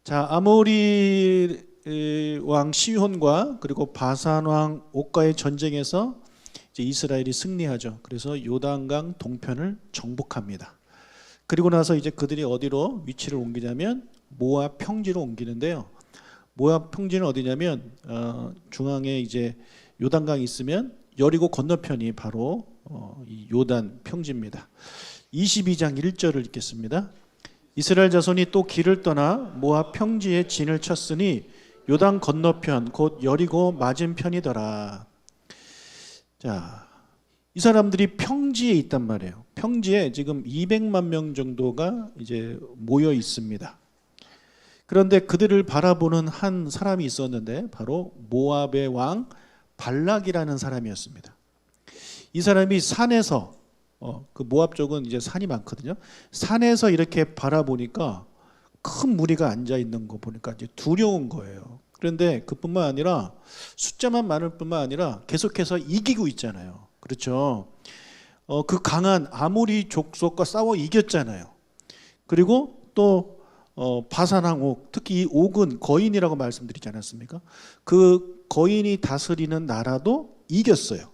자, 아모리 왕 시혼과 그리고 바산 왕 옥과의 전쟁에서 이제 이스라엘이 승리하죠. 그래서 요단강 동편을 정복합니다. 그리고 나서 이제 그들이 어디로 위치를 옮기냐면 모압 평지로 옮기는데요. 모압 평지는 어디냐면 중앙에 이제 요단강이 있으면 여리고 건너편이 바로 이 요단 평지입니다. 22장 1절을 읽겠습니다. 이스라엘 자손이 또 길을 떠나 모압 평지에 진을 쳤으니 요단 건너편 곧 여리고 맞은편이더라. 자, 이 사람들이 평지에 있단 말이에요. 평지에 지금 200만 명 정도가 이제 모여 있습니다. 그런데 그들을 바라보는 한 사람이 있었는데 바로 모압의 왕 발락이라는 사람이었습니다. 이 사람이 산에서 그 모압 쪽은 이제 산이 많거든요. 산에서 이렇게 바라보니까 큰 무리가 앉아 있는 거 보니까 이제 두려운 거예요. 그런데 그뿐만 아니라 숫자만 많을 뿐만 아니라 계속해서 이기고 있잖아요. 그렇죠. 그 강한 아모리 족속과 싸워 이겼잖아요. 그리고 또 바산왕 옥, 특히 이 옥은 거인이라고 말씀드리지 않았습니까? 그 거인이 다스리는 나라도 이겼어요.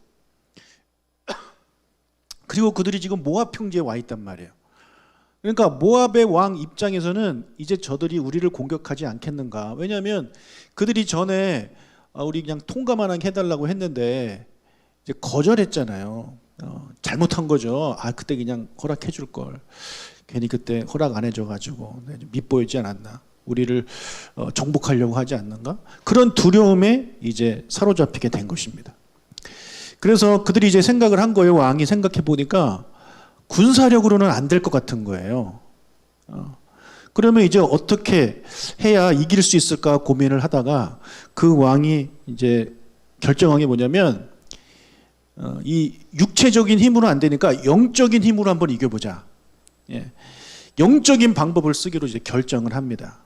그리고 그들이 지금 모압 평지에 와 있단 말이에요. 그러니까 모압의 왕 입장에서는 이제 저들이 우리를 공격하지 않겠는가. 왜냐하면 그들이 전에 우리 그냥 통과만 하게 해달라고 했는데 이제 거절했잖아요. 잘못한 거죠. 그때 그냥 허락해 줄 걸. 괜히 그때 허락 안 해줘가지고 밉보이지 않았나. 우리를 정복하려고 하지 않는가. 그런 두려움에 이제 사로잡히게 된 것입니다. 그래서 그들이 이제 생각을 한 거예요. 왕이 생각해 보니까 군사력으로는 안 될 것 같은 거예요. 그러면 이제 어떻게 해야 이길 수 있을까 고민을 하다가 그 왕이 이제 결정한 게 뭐냐면 이 육체적인 힘으로 안 되니까 영적인 힘으로 한번 이겨보자. 예. 영적인 방법을 쓰기로 이제 결정을 합니다.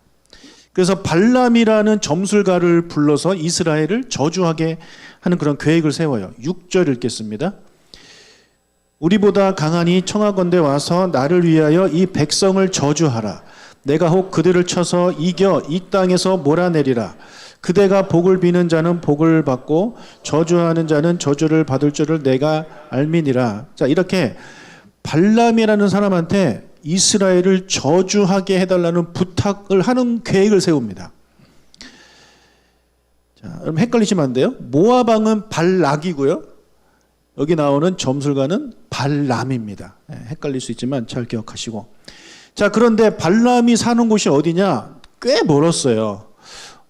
그래서 발람이라는 점술가를 불러서 이스라엘을 저주하게 하는 그런 계획을 세워요. 6절 읽겠습니다. 우리보다 강하니 청하건대 와서 나를 위하여 이 백성을 저주하라. 내가 혹 그들을 쳐서 이겨 이 땅에서 몰아내리라. 그대가 복을 비는 자는 복을 받고 저주하는 자는 저주를 받을 줄을 내가 알미니라. 자, 이렇게 발람이라는 사람한테 이스라엘을 저주하게 해달라는 부탁을 하는 계획을 세웁니다. 자, 그럼 헷갈리시면 안 돼요. 모압왕은 발락이고요. 여기 나오는 점술가는 발람입니다. 헷갈릴 수 있지만 잘 기억하시고. 자, 그런데 발람이 사는 곳이 어디냐? 꽤 멀었어요.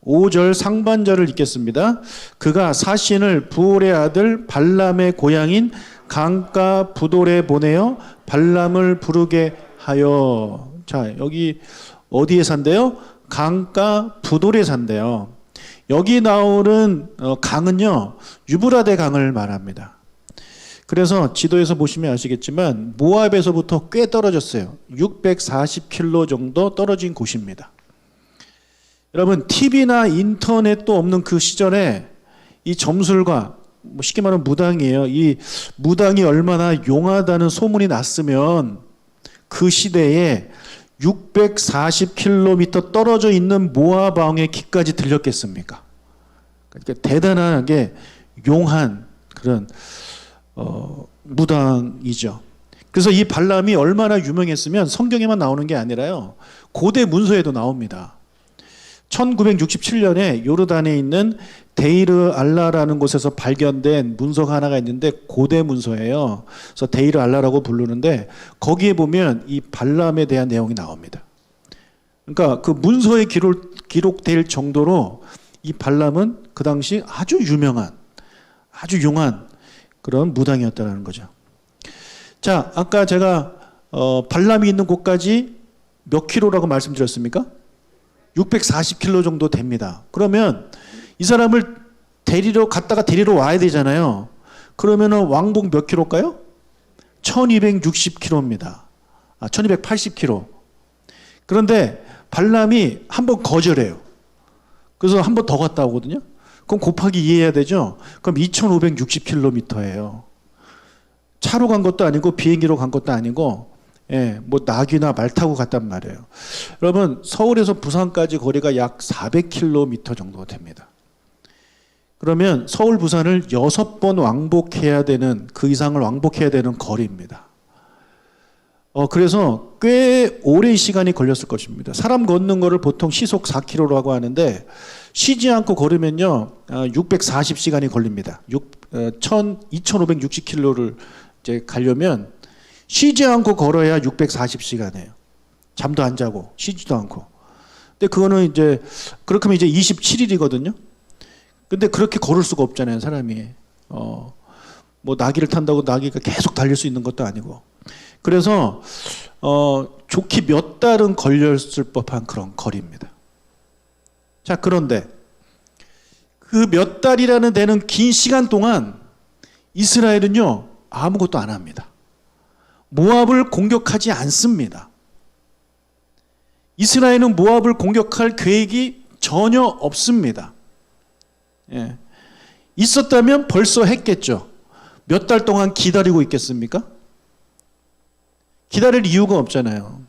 5절 상반절을 읽겠습니다. 그가 사신을 부올의 아들 발람의 고향인 강가 부돌에 보내어 발람을 부르게 하여. 자, 여기 어디에 산대요? 강가 부돌에 산대요. 여기 나오는 강은요, 유브라데 강을 말합니다. 그래서 지도에서 보시면 아시겠지만 모압에서부터 꽤 떨어졌어요. 640km 정도 떨어진 곳입니다. 여러분, TV나 인터넷도 없는 그 시절에 이 점술가, 쉽게 말하면 무당이에요. 이 무당이 얼마나 용하다는 소문이 났으면 그 시대에 640km 떨어져 있는 모압 왕의 귀까지 들렸겠습니까? 그러니까 대단하게 용한 그런 무당이죠. 그래서 이 발람이 얼마나 유명했으면 성경에만 나오는 게 아니라요, 고대 문서에도 나옵니다. 1967년에 요르단에 있는 데이르 알라라는 곳에서 발견된 문서가 하나가 있는데 고대 문서예요. 그래서 데이르 알라라고 부르는데 거기에 보면 이 발람에 대한 내용이 나옵니다. 그러니까 그 문서에 기록될 정도로 이 발람은 그 당시 아주 유명한, 아주 용한 그런 무당이었다는 거죠. 자, 아까 제가 발람이 있는 곳까지 몇 킬로라고 말씀드렸습니까? 640km 정도 됩니다. 그러면 이 사람을 갔다가 데리러 와야 되잖아요. 그러면은 왕복 몇 킬로일까요? 1260km입니다. 1280km. 그런데 발람이 한번 거절해요. 그래서 한 번 더 갔다 오거든요. 그럼 곱하기 2 해야 되죠. 그럼 2560km예요. 차로 간 것도 아니고 비행기로 간 것도 아니고 예, 뭐 낙이나 말 타고 갔단 말이에요. 여러분, 서울에서 부산까지 거리가 약 400km 정도 됩니다. 그러면 서울 부산을 6번 왕복해야 되는, 그 이상을 왕복해야 되는 거리입니다. 그래서 꽤 오랜 시간이 걸렸을 것입니다. 사람 걷는 거를 보통 시속 4km라고 하는데 쉬지 않고 걸으면요 640시간이 걸립니다. 2560km를 이제 가려면 쉬지 않고 걸어야 640시간이에요. 잠도 안 자고 쉬지도 않고. 근데 그거는 이제 그렇게 하면 이제 27일이거든요. 근데 그렇게 걸을 수가 없잖아요, 사람이. 뭐 나귀를 탄다고 나귀가 계속 달릴 수 있는 것도 아니고. 그래서 좋게 몇 달은 걸렸을 법한 그런 거리입니다. 자, 그런데 그 몇 달이라는 되는 긴 시간 동안 이스라엘은요 아무것도 안 합니다. 모압을 공격하지 않습니다. 이스라엘은 모압을 공격할 계획이 전혀 없습니다. 예. 있었다면 벌써 했겠죠. 몇 달 동안 기다리고 있겠습니까? 기다릴 이유가 없잖아요.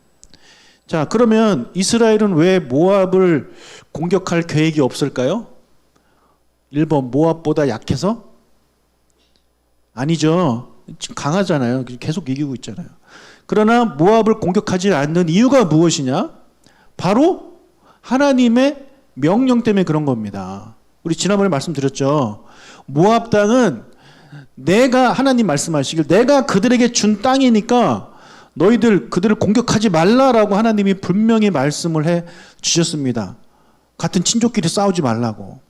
자, 그러면 이스라엘은 왜 모압을 공격할 계획이 없을까요? 1번, 모압보다 약해서? 아니죠. 지금 강하잖아요. 계속 이기고 있잖아요. 그러나 모압을 공격하지 않는 이유가 무엇이냐? 바로 하나님의 명령 때문에 그런 겁니다. 우리 지난번에 말씀드렸죠. 모압 땅은 내가, 하나님 말씀하시길, 내가 그들에게 준 땅이니까 너희들 그들을 공격하지 말라라고 하나님이 분명히 말씀을 해 주셨습니다. 같은 친족끼리 싸우지 말라고.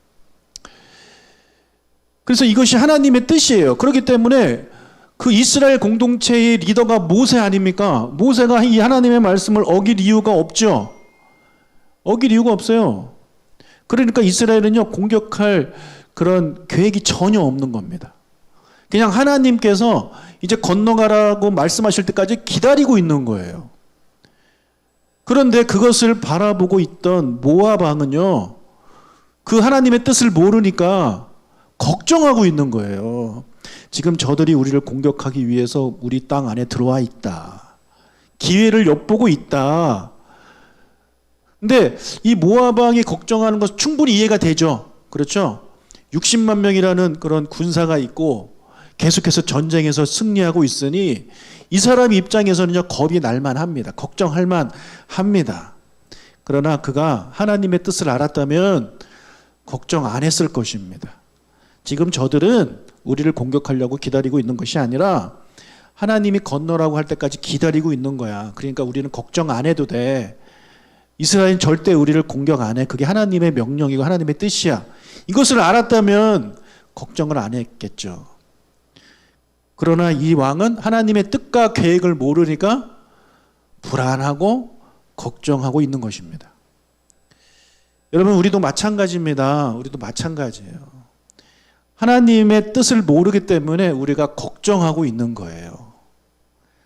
그래서 이것이 하나님의 뜻이에요. 그렇기 때문에 그 이스라엘 공동체의 리더가 모세 아닙니까? 모세가 이 하나님의 말씀을 어길 이유가 없죠. 어길 이유가 없어요. 그러니까 이스라엘은요 공격할 그런 계획이 전혀 없는 겁니다. 그냥 하나님께서 이제 건너가라고 말씀하실 때까지 기다리고 있는 거예요. 그런데 그것을 바라보고 있던 모압 왕은요 그 하나님의 뜻을 모르니까 걱정하고 있는 거예요. 지금 저들이 우리를 공격하기 위해서 우리 땅 안에 들어와 있다. 기회를 엿보고 있다. 근데 이 모압 왕이 걱정하는 것은 충분히 이해가 되죠. 그렇죠? 60만 명이라는 그런 군사가 있고 계속해서 전쟁에서 승리하고 있으니 이 사람 입장에서는요 겁이 날만 합니다. 걱정할 만 합니다. 그러나 그가 하나님의 뜻을 알았다면 걱정 안 했을 것입니다. 지금 저들은 우리를 공격하려고 기다리고 있는 것이 아니라 하나님이 건너라고 할 때까지 기다리고 있는 거야. 그러니까 우리는 걱정 안 해도 돼. 이스라엘은 절대 우리를 공격 안 해. 그게 하나님의 명령이고 하나님의 뜻이야. 이것을 알았다면 걱정을 안 했겠죠. 그러나 이 왕은 하나님의 뜻과 계획을 모르니까 불안하고 걱정하고 있는 것입니다. 여러분, 우리도 마찬가지입니다. 우리도 마찬가지예요. 하나님의 뜻을 모르기 때문에 우리가 걱정하고 있는 거예요.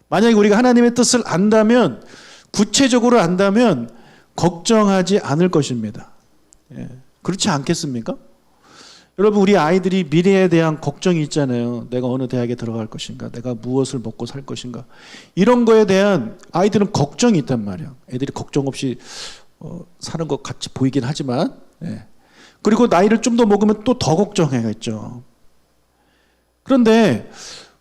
만약에 우리가 하나님의 뜻을 안다면, 구체적으로 안다면 걱정하지 않을 것입니다. 예. 그렇지 않겠습니까? 여러분, 우리 아이들이 미래에 대한 걱정이 있잖아요. 내가 어느 대학에 들어갈 것인가, 내가 무엇을 먹고 살 것인가, 이런 거에 대한 아이들은 걱정이 있단 말이에요. 애들이 걱정 없이 사는 것 같이 보이긴 하지만, 예. 그리고 나이를 좀 더 먹으면 또 더 걱정해야겠죠. 그런데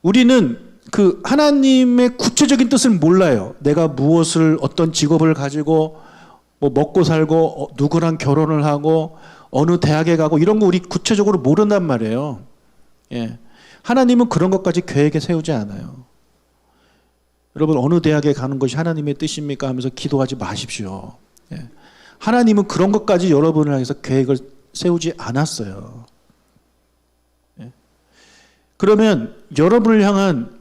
우리는 그 하나님의 구체적인 뜻을 몰라요. 내가 무엇을, 어떤 직업을 가지고 뭐 먹고 살고 누구랑 결혼을 하고 어느 대학에 가고 이런 거 우리 구체적으로 모른단 말이에요. 예. 하나님은 그런 것까지 계획에 세우지 않아요. 여러분, 어느 대학에 가는 것이 하나님의 뜻입니까 하면서 기도하지 마십시오. 예. 하나님은 그런 것까지 여러분을 향해서 계획을 세우지 않았어요. 예. 그러면 여러분을 향한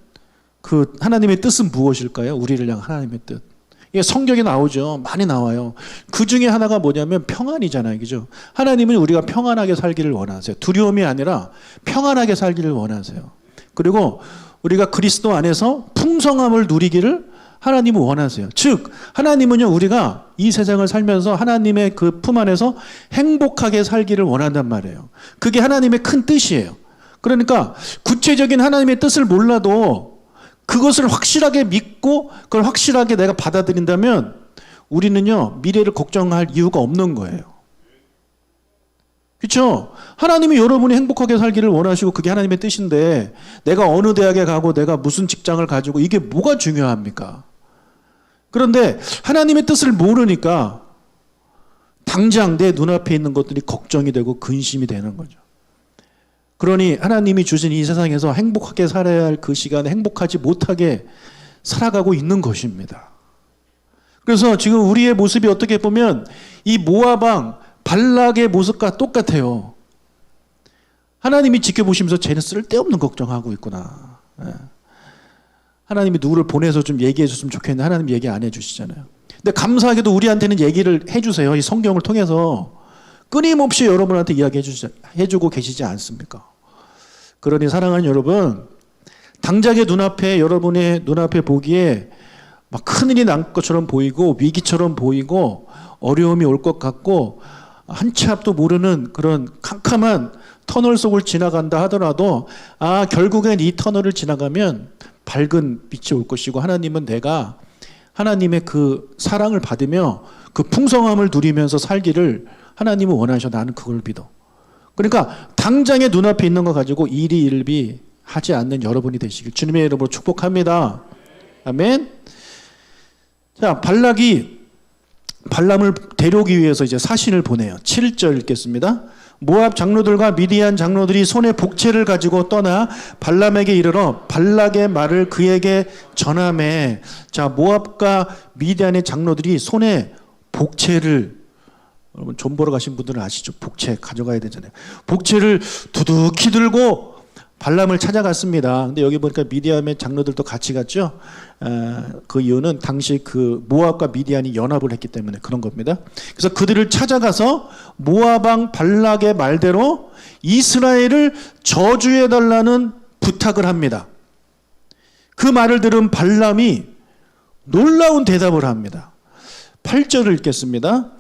그 하나님의 뜻은 무엇일까요? 우리를 향한 하나님의 뜻. 예, 성경에 나오죠. 많이 나와요. 그 중에 하나가 뭐냐면 평안이잖아요. 그죠? 하나님은 우리가 평안하게 살기를 원하세요. 두려움이 아니라 평안하게 살기를 원하세요. 그리고 우리가 그리스도 안에서 풍성함을 누리기를 하나님은 원하세요. 즉, 하나님은요, 우리가 이 세상을 살면서 하나님의 그 품 안에서 행복하게 살기를 원한단 말이에요. 그게 하나님의 큰 뜻이에요. 그러니까 구체적인 하나님의 뜻을 몰라도 그것을 확실하게 믿고 그걸 확실하게 내가 받아들인다면 우리는요, 미래를 걱정할 이유가 없는 거예요. 그렇죠? 하나님이 여러분이 행복하게 살기를 원하시고 그게 하나님의 뜻인데 내가 어느 대학에 가고 내가 무슨 직장을 가지고 이게 뭐가 중요합니까? 그런데 하나님의 뜻을 모르니까 당장 내 눈앞에 있는 것들이 걱정이 되고 근심이 되는 거죠. 그러니 하나님이 주신 이 세상에서 행복하게 살아야 할 그 시간에 행복하지 못하게 살아가고 있는 것입니다. 그래서 지금 우리의 모습이 어떻게 보면 이 모압 왕 발락의 모습과 똑같아요. 하나님이 지켜보시면서 쟤는 쓸데없는 걱정하고 있구나. 하나님이 누구를 보내서 좀 얘기해 줬으면 좋겠는데 하나님 얘기 안 해주시잖아요. 근데 감사하게도 우리한테는 얘기를 해주세요. 이 성경을 통해서 끊임없이 여러분한테 해주고 계시지 않습니까? 그러니 사랑하는 여러분, 당장의 눈앞에 여러분의 눈앞에 보기에 막 큰일이 난 것처럼 보이고 위기처럼 보이고 어려움이 올 것 같고 한치 앞도 모르는 그런 캄캄한 터널 속을 지나간다 하더라도 결국엔 이 터널을 지나가면 밝은 빛이 올 것이고 하나님은 내가 하나님의 그 사랑을 받으며 그 풍성함을 누리면서 살기를 하나님은 원하셔. 나는 그걸 믿어. 그러니까 당장의 눈앞에 있는 거 가지고 일희일비 하지 않는 여러분이 되시길 주님의 이름으로 축복합니다. 아멘. 자, 발락이 발람을 데려오기 위해서 이제 사신을 보내요. 7절 읽겠습니다. 모압 장로들과 미디안 장로들이 손에 복채를 가지고 떠나 발람에게 이르러 발락의 말을 그에게 전하매. 자, 모압과 미디안의 장로들이 손에 복채를, 여러분 좀 보러 가신 분들은 아시죠? 복채 가져가야 되잖아요. 복채를 두둑히 들고 발람을 찾아갔습니다. 근데 여기 보니까 미디안의 장로들도 같이 갔죠. 그 이유는 당시 그 모압과 미디안이 연합을 했기 때문에 그런 겁니다. 그래서 그들을 찾아가서 모압 왕 발락의 말대로 이스라엘을 저주해달라는 부탁을 합니다. 그 말을 들은 발람이 놀라운 대답을 합니다. 8절을 읽겠습니다.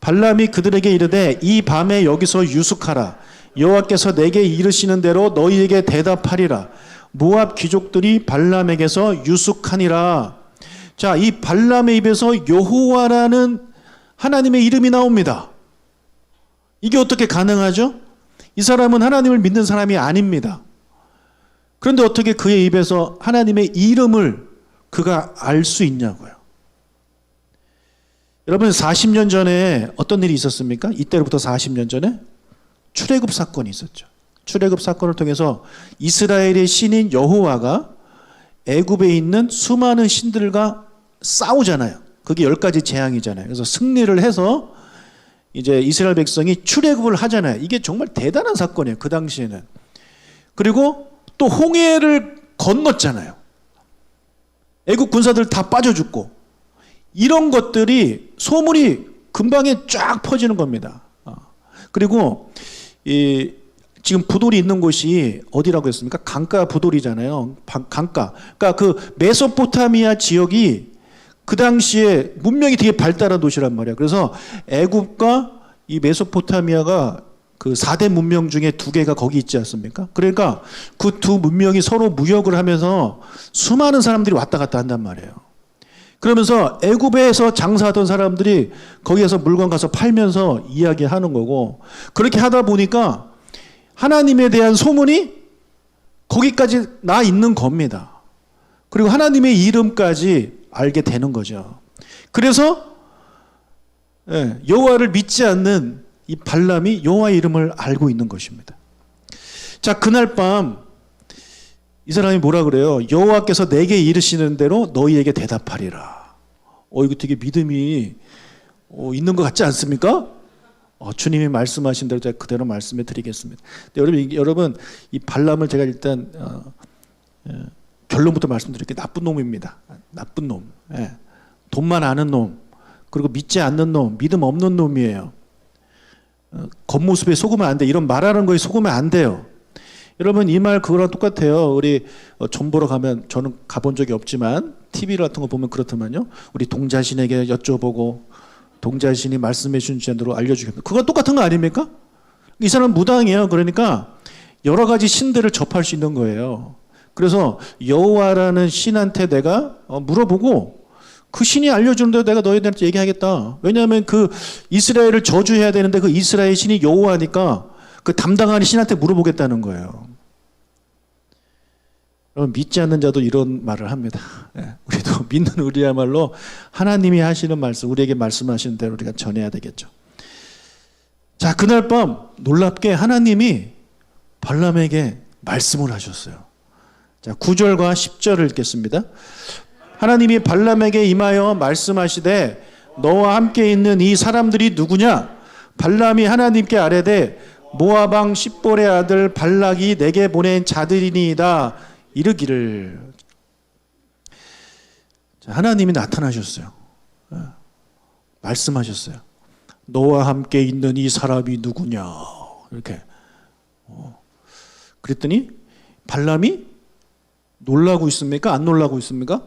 발람이 그들에게 이르되 이 밤에 여기서 유숙하라. 여호와께서 내게 이르시는 대로 너희에게 대답하리라. 모압 귀족들이 발람에게서 유숙하니라. 자, 이 발람의 입에서 여호와라는 하나님의 이름이 나옵니다. 이게 어떻게 가능하죠? 이 사람은 하나님을 믿는 사람이 아닙니다. 그런데 어떻게 그의 입에서 하나님의 이름을 그가 알 수 있냐고요. 여러분 40년 전에 어떤 일이 있었습니까? 이때로부터 40년 전에 출애굽 사건이 있었죠. 출애굽 사건을 통해서 이스라엘의 신인 여호와가 애굽에 있는 수많은 신들과 싸우잖아요. 그게 10가지 재앙이잖아요. 그래서 승리를 해서 이제 이스라엘 백성이 출애굽을 하잖아요. 이게 정말 대단한 사건이에요. 그 당시에는. 그리고 또 홍해를 건넜잖아요. 애굽 군사들 다 빠져 죽고. 이런 것들이 소문이 금방에 쫙 퍼지는 겁니다. 그리고 지금 부돌이 있는 곳이 어디라고 했습니까? 강가 부돌이잖아요. 강가. 그러니까 그 메소포타미아 지역이 그 당시에 문명이 되게 발달한 도시란 말이에요. 그래서 애굽과 이 메소포타미아가 그 4대 문명 중에 2개가 거기 있지 않습니까? 그러니까 그 두 문명이 서로 무역을 하면서 수많은 사람들이 왔다 갔다 한단 말이에요. 그러면서 애굽에서 장사하던 사람들이 거기에서 물건 가서 팔면서 이야기하는 거고, 그렇게 하다 보니까 하나님에 대한 소문이 거기까지 나 있는 겁니다. 그리고 하나님의 이름까지 알게 되는 거죠. 그래서 여호와를 믿지 않는 이 발람이 여호와의 이름을 알고 있는 것입니다. 자, 그날 밤 이 사람이 뭐라 그래요? 여호와께서 내게 이르시는 대로 너희에게 대답하리라. 이거 되게 믿음이 있는 것 같지 않습니까? 주님이 말씀하신 대로 제가 그대로 말씀해 드리겠습니다. 여러분 이 발람을 제가 일단 결론부터 말씀드릴게요. 나쁜 놈입니다. 나쁜 놈. 돈만 아는 놈. 그리고 믿지 않는 놈. 믿음 없는 놈이에요. 겉모습에 속으면 안 돼. 이런 말하는 거에 속으면 안 돼요. 여러분 이 말 그거랑 똑같아요. 우리 점 보러 가면, 저는 가본 적이 없지만 TV 같은 거 보면 그렇더만요. 우리 동자신에게 여쭤보고 동자신이 말씀해 주신 대로 알려주겠다. 그거 똑같은 거 아닙니까? 이 사람 무당이에요. 그러니까 여러 가지 신들을 접할 수 있는 거예요. 그래서 여호와라는 신한테 내가 물어보고 그 신이 알려주는 대로 내가 너희들한테 얘기하겠다. 왜냐하면 그 이스라엘을 저주해야 되는데 그 이스라엘 신이 여호와니까 그 담당하는 신한테 물어보겠다는 거예요. 여러분, 믿지 않는 자도 이런 말을 합니다. 우리도 믿는 우리야말로 하나님이 하시는 말씀, 우리에게 말씀하시는 대로 우리가 전해야 되겠죠. 자, 그날 밤 놀랍게 하나님이 발람에게 말씀을 하셨어요. 자, 9절과 10절을 읽겠습니다. 하나님이 발람에게 임하여 말씀하시되 너와 함께 있는 이 사람들이 누구냐? 발람이 하나님께 아뢰되 모압 왕 십볼의 아들 발락이 내게 보낸 자들이니이다 이르기를. 자, 하나님이 나타나셨어요. 말씀하셨어요. 너와 함께 있는 이 사람이 누구냐? 이렇게. 그랬더니 발람이 놀라고 있습니까? 안 놀라고 있습니까?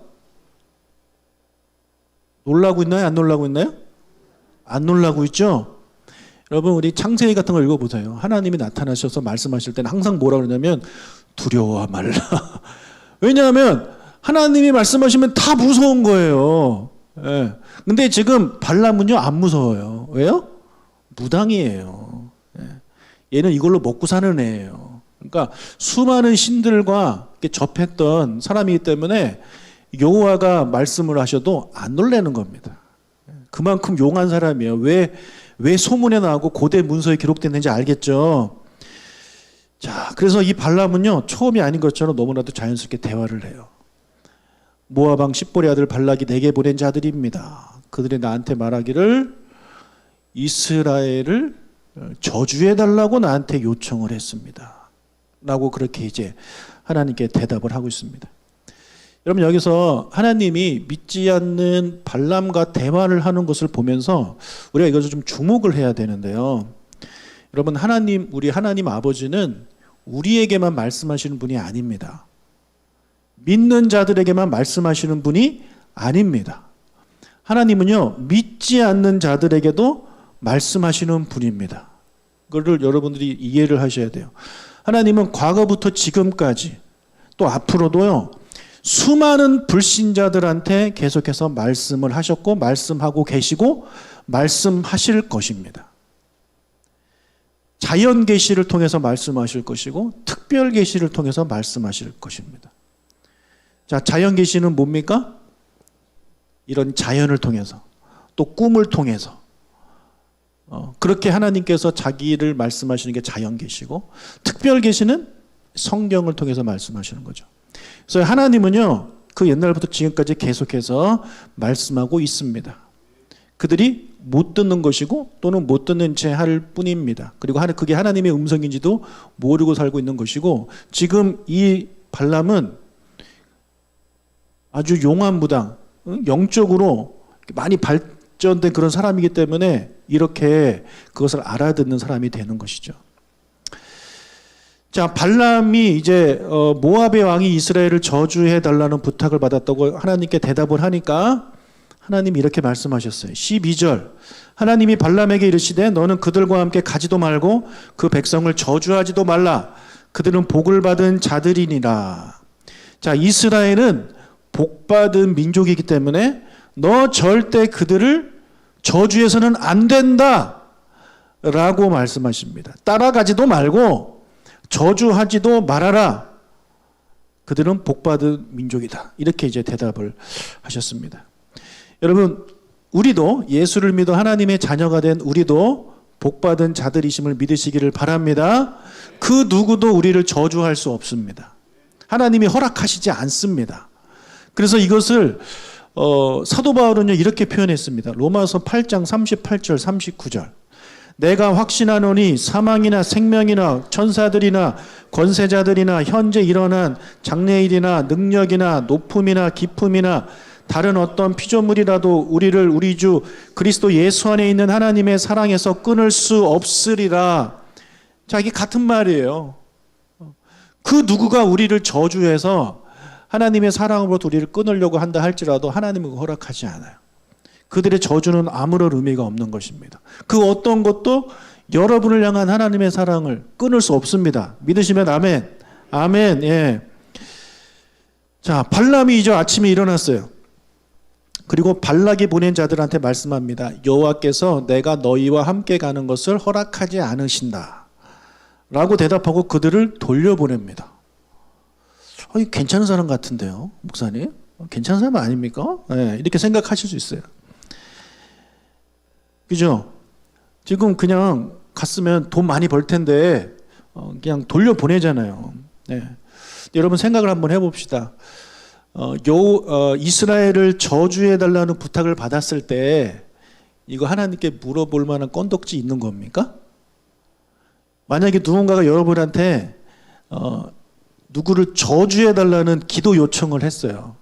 놀라고 있나요? 안 놀라고 있나요? 안 놀라고 있죠? 여러분, 우리 창세기 같은 걸 읽어보세요. 하나님이 나타나셔서 말씀하실 때는 항상 뭐라 그러냐면 두려워 말라. 왜냐하면 하나님이 말씀하시면 다 무서운 거예요. 예. 근데 지금 발람은요 안 무서워요. 왜요? 무당이에요. 예. 얘는 이걸로 먹고 사는 애예요. 그러니까 수많은 신들과 접했던 사람이기 때문에 여호와가 말씀을 하셔도 안 놀라는 겁니다. 그만큼 용한 사람이에요. 왜 소문에 나오고 고대 문서에 기록됐는지 알겠죠? 자, 그래서 이 발람은요 처음이 아닌 것처럼 너무나도 자연스럽게 대화를 해요. 모압 왕 십볼의 아들 발락이 내게 보낸 자들입니다. 그들이 나한테 말하기를 이스라엘을 저주해달라고 나한테 요청을 했습니다. 라고 그렇게 이제 하나님께 대답을 하고 있습니다. 여러분, 여기서 하나님이 믿지 않는 발람과 대화를 하는 것을 보면서 우리가 이것을 좀 주목을 해야 되는데요. 여러분, 우리 하나님 아버지는 우리에게만 말씀하시는 분이 아닙니다. 믿는 자들에게만 말씀하시는 분이 아닙니다. 하나님은요, 믿지 않는 자들에게도 말씀하시는 분입니다. 그걸 여러분들이 이해를 하셔야 돼요. 하나님은 과거부터 지금까지 또 앞으로도요, 수많은 불신자들한테 계속해서 말씀을 하셨고 말씀하고 계시고 말씀하실 것입니다. 자연 계시를 통해서 말씀하실 것이고 특별 계시를 통해서 말씀하실 것입니다. 자, 자연 계시는 뭡니까? 이런 자연을 통해서 또 꿈을 통해서 그렇게 하나님께서 자기를 말씀하시는 게 자연 계시고 특별 계시는 성경을 통해서 말씀하시는 거죠. 그래서 하나님은요, 그 옛날부터 지금까지 계속해서 말씀하고 있습니다. 그들이 못 듣는 것이고 또는 못 듣는 채 할 뿐입니다. 그리고 그게 하나님의 음성인지도 모르고 살고 있는 것이고, 지금 이 발람은 아주 용한 무당, 영적으로 많이 발전된 그런 사람이기 때문에 이렇게 그것을 알아듣는 사람이 되는 것이죠. 자, 발람이 이제 모압의 왕이 이스라엘을 저주해 달라는 부탁을 받았다고 하나님께 대답을 하니까 하나님이 이렇게 말씀하셨어요. 12절. 하나님이 발람에게 이르시되 너는 그들과 함께 가지도 말고 그 백성을 저주하지도 말라. 그들은 복을 받은 자들이니라. 자, 이스라엘은 복받은 민족이기 때문에 너 절대 그들을 저주해서는 안 된다 라고 말씀하십니다. 따라가지도 말고 저주하지도 말아라. 그들은 복받은 민족이다. 이렇게 이제 대답을 하셨습니다. 여러분, 우리도 예수를 믿어 하나님의 자녀가 된 우리도 복받은 자들이심을 믿으시기를 바랍니다. 그 누구도 우리를 저주할 수 없습니다. 하나님이 허락하시지 않습니다. 그래서 이것을 사도 바울은요 이렇게 표현했습니다. 로마서 8장 38절 39절. 내가 확신하노니 사망이나 생명이나 천사들이나 권세자들이나 현재 일어난 장래일이나 능력이나 높음이나 깊음이나 다른 어떤 피조물이라도 우리를 우리 주 그리스도 예수 안에 있는 하나님의 사랑에서 끊을 수 없으리라. 자, 이게 같은 말이에요. 그 누구가 우리를 저주해서 하나님의 사랑으로부터 우리를 끊으려고 한다 할지라도 하나님은 허락하지 않아요. 그들의 저주는 아무런 의미가 없는 것입니다. 그 어떤 것도 여러분을 향한 하나님의 사랑을 끊을 수 없습니다. 믿으시면 아멘. 아멘. 예. 자, 발람이 이제 아침에 일어났어요. 그리고 발락이 보낸 자들한테 말씀합니다. 여호와께서 내가 너희와 함께 가는 것을 허락하지 않으신다 라고 대답하고 그들을 돌려보냅니다. 괜찮은 사람 같은데요, 목사님? 괜찮은 사람 아닙니까? 네, 이렇게 생각하실 수 있어요. 그죠? 지금 그냥 갔으면 돈 많이 벌 텐데 그냥 돌려보내잖아요. 네. 여러분 생각을 한번 해봅시다. 이스라엘을 저주해달라는 부탁을 받았을 때 이거 하나님께 물어볼 만한 건덕지 있는 겁니까? 만약에 누군가가 여러분한테 누구를 저주해달라는 기도 요청을 했어요.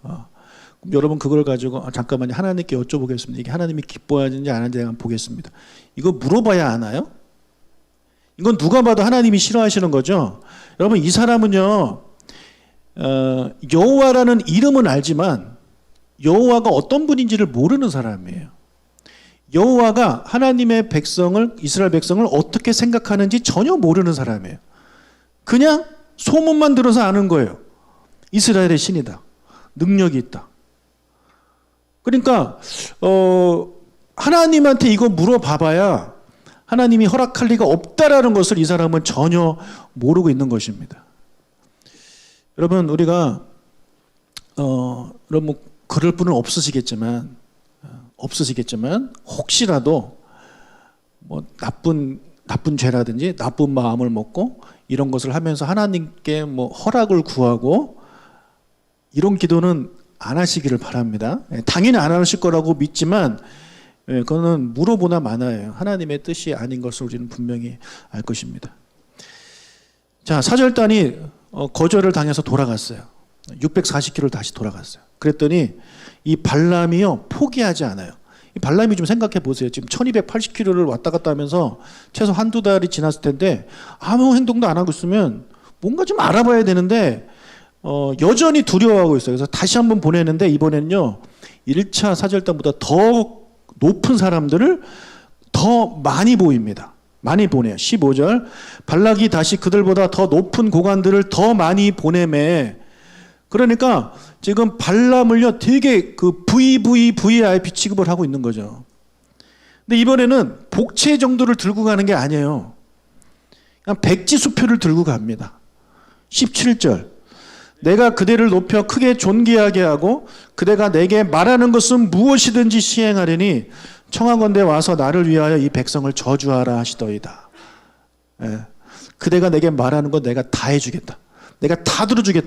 여러분 그걸 가지고 잠깐만요, 하나님께 여쭤보겠습니다. 이게 하나님이 기뻐하는지 안 하는지 한번 보겠습니다. 이거 물어봐야 하나요? 이건 누가 봐도 하나님이 싫어하시는 거죠. 여러분 이 사람은요, 여호와라는 이름은 알지만 여호와가 어떤 분인지를 모르는 사람이에요. 여호와가 하나님의 백성을, 이스라엘 백성을 어떻게 생각하는지 전혀 모르는 사람이에요. 그냥 소문만 들어서 아는 거예요. 이스라엘의 신이다, 능력이 있다. 그러니까 하나님한테 이거 물어봐봐야 하나님이 허락할 리가 없다라는 것을 이 사람은 전혀 모르고 있는 것입니다. 여러분 우리가 여러분 그럴 분은 없으시겠지만 혹시라도 뭐 나쁜 죄라든지 나쁜 마음을 먹고 이런 것을 하면서 하나님께 뭐 허락을 구하고 이런 기도는 안 하시기를 바랍니다. 당연히 안 하실 거라고 믿지만 그거는 물어보나 마나예요. 하나님의 뜻이 아닌 것을 우리는 분명히 알 것입니다. 자, 사절단이 거절을 당해서 돌아갔어요. 640km를 다시 돌아갔어요. 그랬더니 이 발람이요 포기하지 않아요. 이 발람이 좀 생각해 보세요. 지금 1280km를 왔다 갔다 하면서 최소 한두 달이 지났을 텐데 아무 행동도 안 하고 있으면 뭔가 좀 알아봐야 되는데 여전히 두려워하고 있어요. 그래서 다시 한번 보내는데 이번엔요 1차 사절단보다 더 높은 사람들을 더 많이 보입니다. 많이 보내요. 15절 발락이 다시 그들보다 더 높은 고관들을 더 많이 보내매. 그러니까 지금 발람을요 되게 그 VVVIP 취급을 하고 있는 거죠. 근데 이번에는 복채 정도를 들고 가는 게 아니에요. 그냥 백지수표를 들고 갑니다. 17절 내가 그대를 높여 크게 존귀하게 하고 그대가 내게 말하는 것은 무엇이든지 시행하려니 청하건대 와서 나를 위하여 이 백성을 저주하라 하시더이다. 그대가 내게 말하는 건 내가 다 해주겠다. 내가 다 들어주겠다.